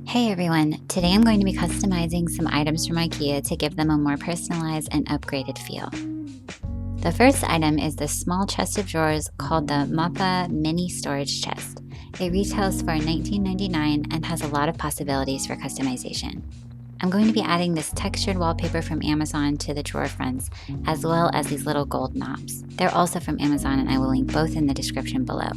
Hey everyone, today I'm going to be customizing some items from IKEA to give them a more personalized and upgraded feel. The first item is this small chest of drawers called the Moppe Mini Storage Chest. It retails for $19.99 and has a lot of possibilities for customization. I'm going to be adding this textured wallpaper from Amazon to the drawer fronts, as well as these little gold knobs. They're also from Amazon and I will link both in the description below.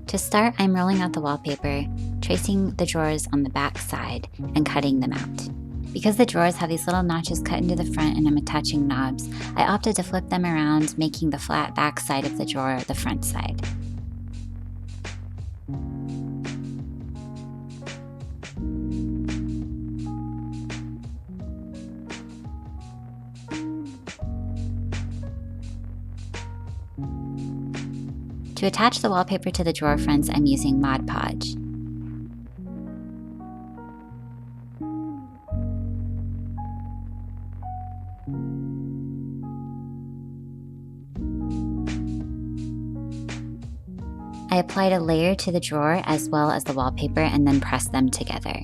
To start, I'm rolling out the wallpaper, tracing the drawers on the back side, and cutting them out. Because the drawers have these little notches cut into the front and I'm attaching knobs, I opted to flip them around, making the flat back side of the drawer the front side. To attach the wallpaper to the drawer fronts, I'm using Mod Podge. I applied a layer to the drawer as well as the wallpaper and then pressed them together.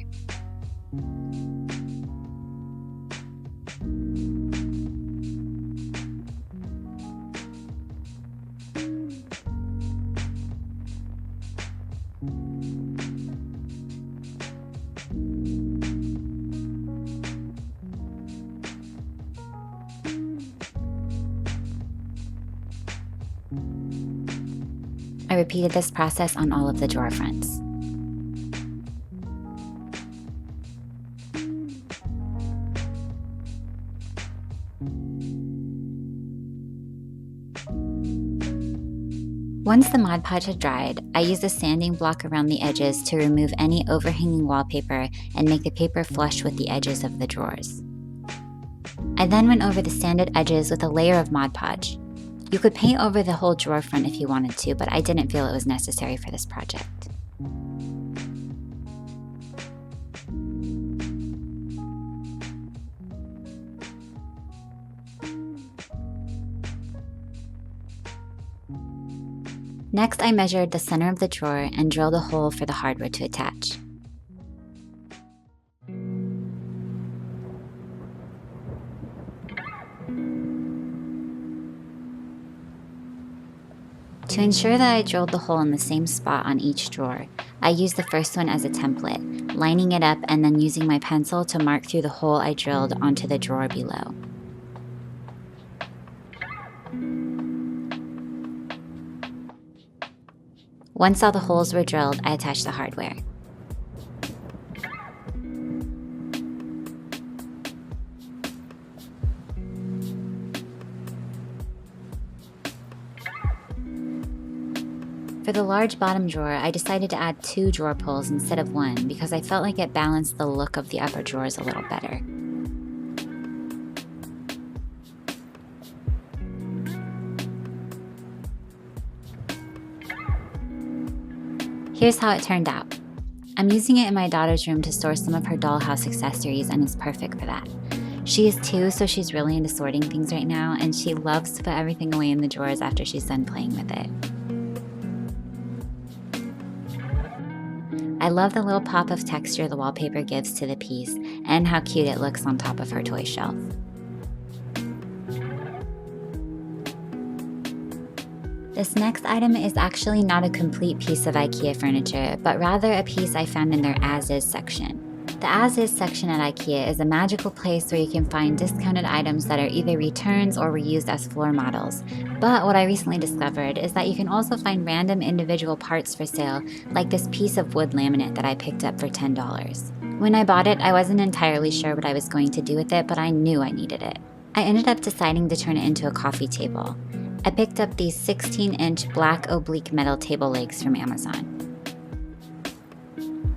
I repeated this process on all of the drawer fronts. Once the Mod Podge had dried, I used a sanding block around the edges to remove any overhanging wallpaper and make the paper flush with the edges of the drawers. I then went over the sanded edges with a layer of Mod Podge. You could paint over the whole drawer front if you wanted to, but I didn't feel it was necessary for this project. Next, I measured the center of the drawer and drilled a hole for the hardware to attach. To ensure that I drilled the hole in the same spot on each drawer, I used the first one as a template, lining it up and then using my pencil to mark through the hole I drilled onto the drawer below. Once all the holes were drilled, I attached the hardware. For the large bottom drawer, I decided to add 2 drawer pulls instead of 1 because I felt like it balanced the look of the upper drawers a little better. Here's how it turned out. I'm using it in my daughter's room to store some of her dollhouse accessories and it's perfect for that. She is 2, so she's really into sorting things right now, and she loves to put everything away in the drawers after she's done playing with it. I love the little pop of texture the wallpaper gives to the piece and how cute it looks on top of her toy shelf. This next item is actually not a complete piece of IKEA furniture, but rather a piece I found in their As-Is section. The As-Is section at IKEA is a magical place where you can find discounted items that are either returns or reused as floor models. But what I recently discovered is that you can also find random individual parts for sale, like this piece of wood laminate that I picked up for $10. When I bought it, I wasn't entirely sure what I was going to do with it, but I knew I needed it. I ended up deciding to turn it into a coffee table. I picked up these 16-inch black oblique metal table legs from Amazon.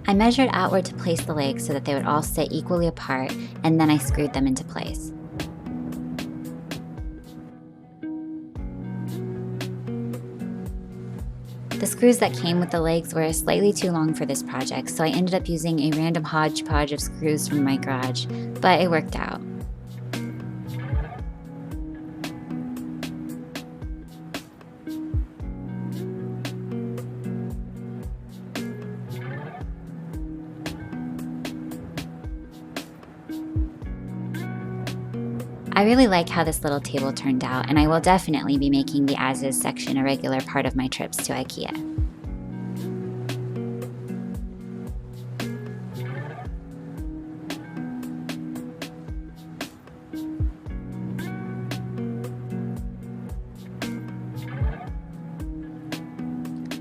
I measured outward to place the legs so that they would all sit equally apart, and then I screwed them into place. The screws that came with the legs were slightly too long for this project, so I ended up using a random hodgepodge of screws from my garage, but it worked out. I really like how this little table turned out, and I will definitely be making the as-is section a regular part of my trips to IKEA.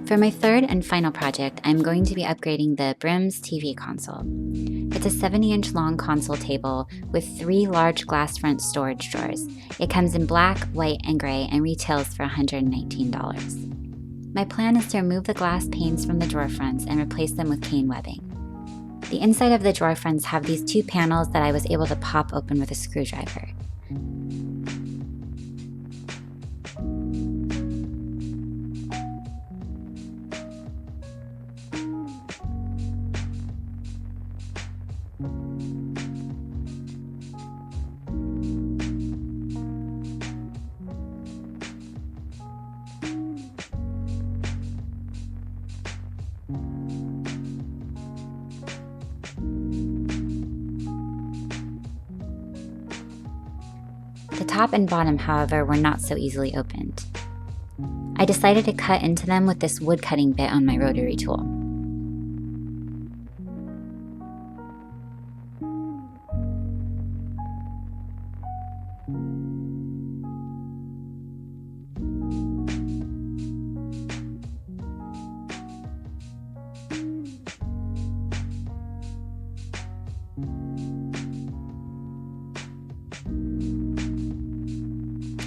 For my third and final project, I'm going to be upgrading the Brimnes TV console. It's a 70-inch long console table with 3 large glass front storage drawers. It comes in black, white, and gray and retails for $119. My plan is to remove the glass panes from the drawer fronts and replace them with cane webbing. The inside of the drawer fronts have these 2 panels that I was able to pop open with a screwdriver. The top and bottom, however, were not so easily opened. I decided to cut into them with this wood cutting bit on my rotary tool.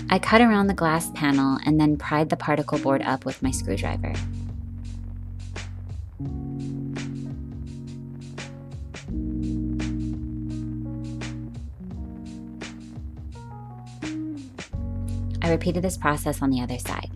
I cut around the glass panel and then pried the particle board up with my screwdriver. I repeated this process on the other side.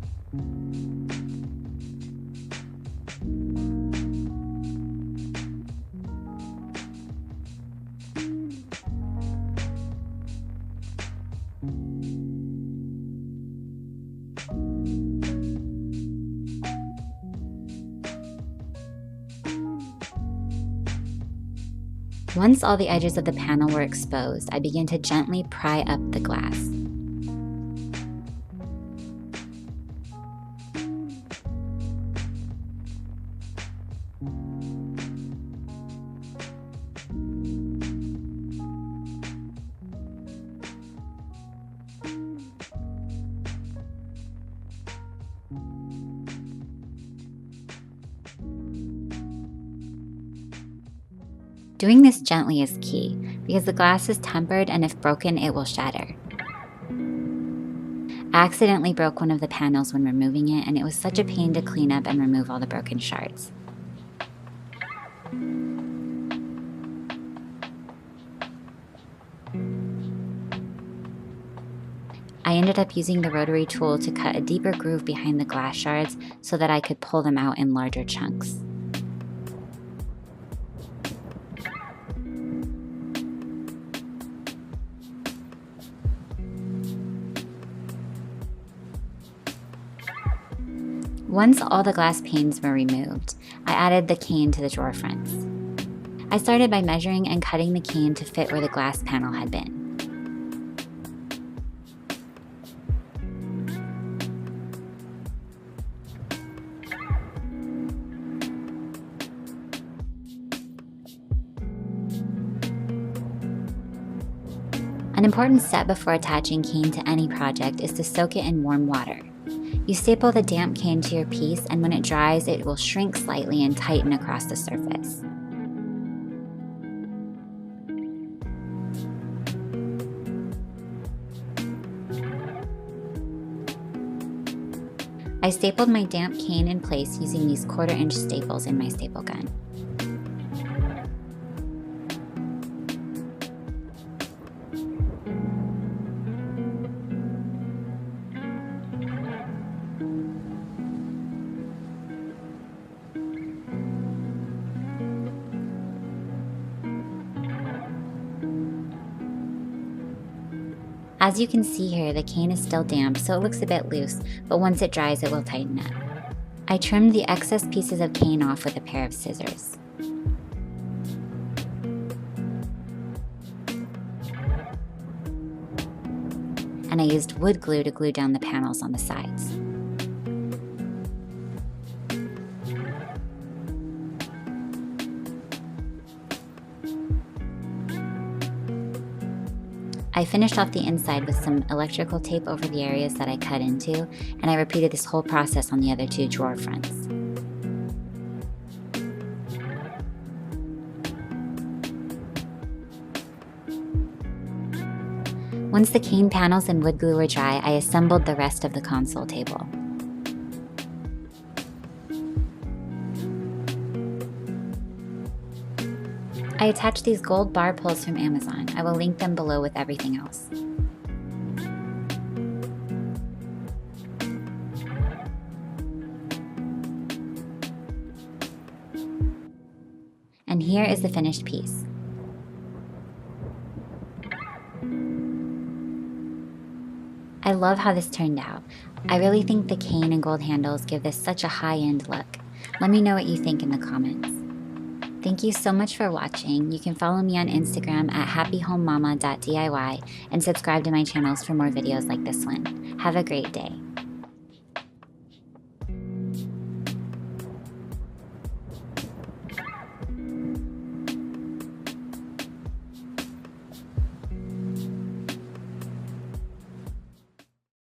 Once all the edges of the panel were exposed, I began to gently pry up the glass. Doing this gently is key, because the glass is tempered and if broken, it will shatter. I accidentally broke one of the panels when removing it, and it was such a pain to clean up and remove all the broken shards. I ended up using the rotary tool to cut a deeper groove behind the glass shards so that I could pull them out in larger chunks. Once all the glass panes were removed, I added the cane to the drawer fronts. I started by measuring and cutting the cane to fit where the glass panel had been. An important step before attaching cane to any project is to soak it in warm water. You staple the damp cane to your piece, and when it dries, it will shrink slightly and tighten across the surface. I stapled my damp cane in place using these 1/4-inch staples in my staple gun. As you can see here, the cane is still damp, so it looks a bit loose, but once it dries, it will tighten up. I trimmed the excess pieces of cane off with a pair of scissors. and I used wood glue to glue down the panels on the sides. I finished off the inside with some electrical tape over the areas that I cut into, and I repeated this whole process on the other two drawer fronts. Once the cane panels and wood glue were dry, I assembled the rest of the console table. I attached these gold bar pulls from Amazon. I will link them below with everything else. And here is the finished piece. I love how this turned out. I really think the cane and gold handles give this such a high-end look. Let me know what you think in the comments. Thank you so much for watching. You can follow me on Instagram at happyhomemama.diy and subscribe to my channels for more videos like this one. Have a great day.